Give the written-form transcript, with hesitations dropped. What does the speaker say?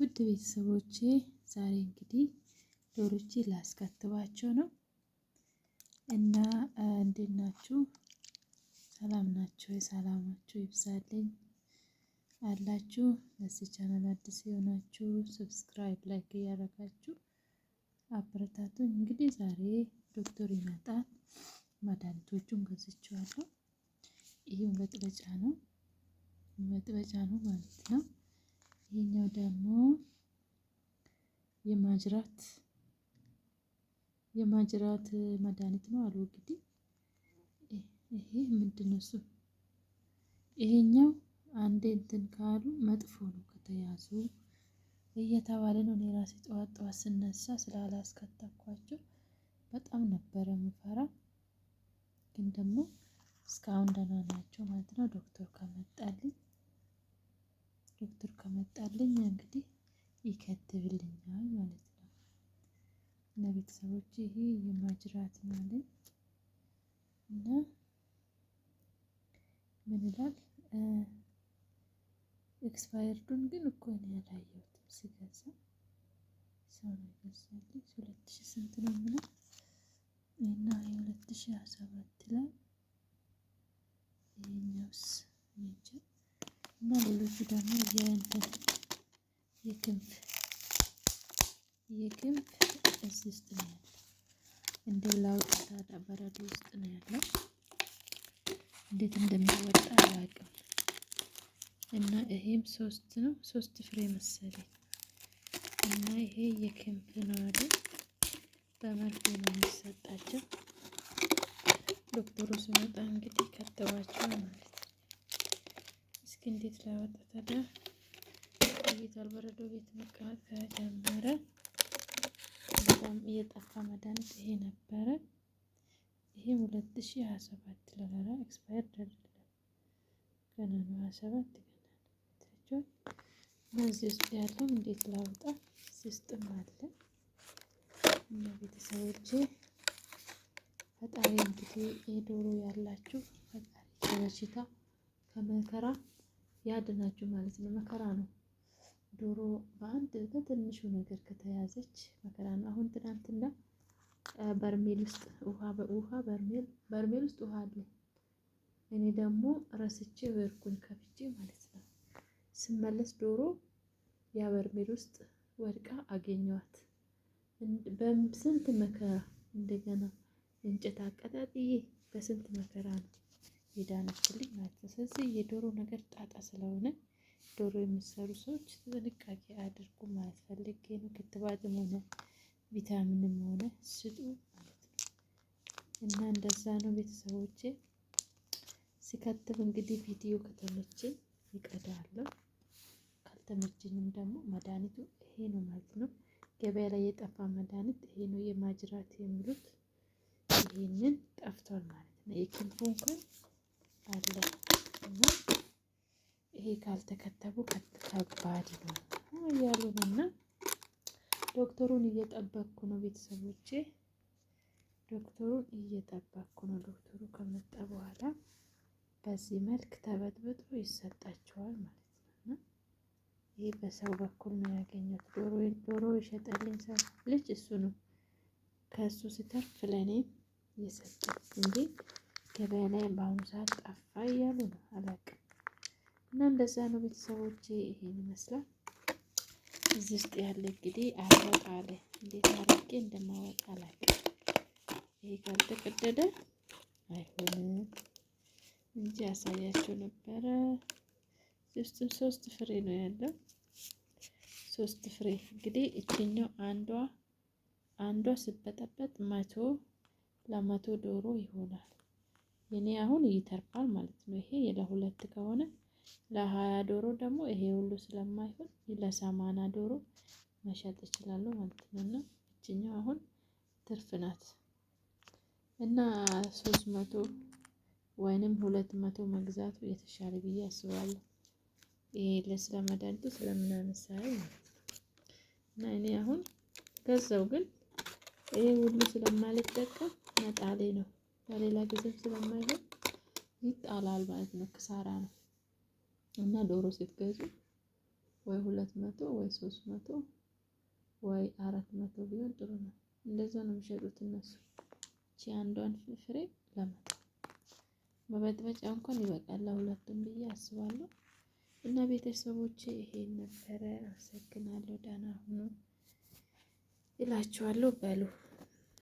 ውድ ቤተሰቦቼ ዛሬ እንግዲህ ዶሮቼ ላስከትባቸው ነው እና እንዴት ናችሁ? ሰላም ናችሁ? ሰላማችሁ ይብዛልኝ አላችሁ። ለዚህ ቻናል አዲስ የሆናችሁ ሰብስክራይብ፣ ላይክ እያደረጋችሁ አበረታቱኝ። እንግዲህ ዛሬ ዶክተር ይመጣል። መድኃኒቶቹን ገዝቼዋለሁ። ይሄው መጥበጫ ነው ማለት ነው። ይሄኛው ደግሞ የማጅራት መድኃኒት ነው አሉ። እንግዲህ ይሄ ምንድነው እሱ? ይሄኛው አንዴ እንትን ካሉ መጥፎ ነው ከተያዙ እየተባለ ነው። እኔ ራሴ ጠዋት ስነሳ ስላላስከተብኳቸው በጣም ነበረ የምፈራ፣ ግን ደግሞ እስካሁን ደህና ናቸው ማለት ነው። ዶክተር ከመጣልኝ እንግዲህ ይከትብልኛል ማለት ነው። እና ቤተሰቦች ይሄ የማጅራት ማለት እና ምን ይላል ኤክስፓየርዱን ግን እኮ ነው ያላየሁትም ሲገዛ ሰው ነው የገዛልኝ። 2000 ስንት ነው ምናምን እና የ2017 ላይ ይሄኛውስ እንጃ። እና ሌሎቹ ደግሞ የክንፍ እዚህ ውስጥ ነው ያለው። እንደው ላውጣ በረዶ ውስጥ ነው ያለው። እንዴት እንደሚወጣ አላውቅም። እና ይሄም 3 ፍሬ መሰለኝ። እና ይሄ የክንፍ ነው አይደል? በመርፌ ነው የሚሰጣቸው። ዶክተሩ ሲመጣ እንግዲህ ከተባቸው ማለት ነው። እስኪ እንዴት ላወጣ ታዲያ? ቤታል በረዶ ቤት መቀመጥ ከጀመረ በጣም እየጠፋ መድኃኒት ይሄ ነበረ። ይሄ 2027 ለበራ ኤክስፓየርድ አይደለም ገና ነው። 27 ገና ነው። እዚህ ውስጥ ያለው እንዴት ላውጣ? ሲስተም አለ እና ቤተሰቦቼ ፈጣሪ እንግዲህ የዶሮ ያላችሁ ፈጣሪ ከበሽታ ከመከራ ያድናችሁ ማለት ነው። መከራ ነው ዶሮ በአንድ በትንሹ ነገር ከተያዘች መከራ ነው። አሁን ትናንትና በርሜል ውስጥ በርሜል ውስጥ ውሃ አለ። እኔ ደግሞ ረስቼ በርኩን ከፍቼ ማለት ነው ስመለስ ዶሮ ያ በርሜል ውስጥ ወድቃ አገኘዋት። በስንት መከራ እንደገና እንጨት አቀጣጥዬ በስንት መከራ ነው የዳነችልኝ ማለት ነው። ስለዚህ የዶሮ ነገር ጣጣ ስለሆነ ዶሮ የሚሰሩ ሰዎች ጥንቃቄ አድርጉ ማለት ፈልጌ ነው። ክትባትም ሆነ ቪታሚንም ሆነ ስጡ ማለት ነው። እና እንደዛ ነው ቤተሰቦቼ። ሲከትብ እንግዲህ ቪዲዮ ከተመቸኝ ይቀዳለሁ፣ ካልተመቸኝም ደግሞ መድኃኒቱ ይሄ ነው ማለት ነው። ገበያ ላይ የጠፋ መድኃኒት ይሄ ነው የማጅራት የሚሉት። ይሄንን ጠፍቷል ማለት ነው። የክንፉ እንኳን አለ እና ይሄ ካልተከተቡ ከባድ ነው እያሉ ነው። እና ዶክተሩን እየጠበቅኩ ነው ቤተሰቦቼ። ዶክተሩ ከመጣ በኋላ በዚህ መልክ ተበጥብጦ ይሰጣቸዋል ማለት ነው። እና ይሄ በሰው በኩል ነው ያገኘሁት። ዶሮ የሸጠልኝ ሰው ልጅ እሱ ነው። ከእሱ ሲተርፍ ለእኔ የሰጠኝ እንጂ ገበያ ላይ በአሁኑ ሰዓት ጠፋ እያሉ ነው። አላውቅም። እና እንደዛ ነው ቤተሰቦቼ። ይሄን ይመስላል። እዚህ ውስጥ ያለ እንግዲህ አልወጣ አለ። እንዴት አድርጌ እንደማወጣ አላውቅም። ይሄ ካልተቀደደ አይሆንም እንጂ ያሳያቸው ነበረ። እዚህ ውስጥ 3 ፍሬ ነው ያለው። 3 ፍሬ እንግዲህ እቺኛው አንዷ ስበጠበጥ 100 ዶሮ ይሆናል። የኔ አሁን ይተርፋል ማለት ነው። ይሄ ለ2 ከሆነ ለ20 ዶሮ ደግሞ ይሄ ሁሉ ስለማይሆን ለ80 ዶሮ መሸጥ እችላለሁ ማለት ነው። እና እቺኛው አሁን ትርፍ ናት እና 300 ወይንም 200 መግዛቱ የተሻለ ብዬ አስባለሁ። ይሄ ለመድኃኒቱ ስለምናነሳው ማለት ነው። እና እኔ አሁን ገዛው፣ ግን ይሄ ሁሉ ስለማልጠቀም መጣሌ ነው። ለሌላ ጊዜ ስለማይሆን ይጣላል ማለት ነው። ክሳራ ነው። እና ዶሮ ስትገዙ ወይ 200 ወይ 300 ወይ 400 ቢሆን ጥሩ ነው። እንደዛ ነው የሚሸጡት እነሱ። እቺ አንዷን ፍሬ ለመቶ መበጥበጫ እንኳን ይበቃል ለሁለቱም ብዬ አስባለሁ። እና ቤተሰቦቼ ይሄን ነበረ። አመሰግናለሁ። ደህና ሁኑ እላችኋለሁ። በሉ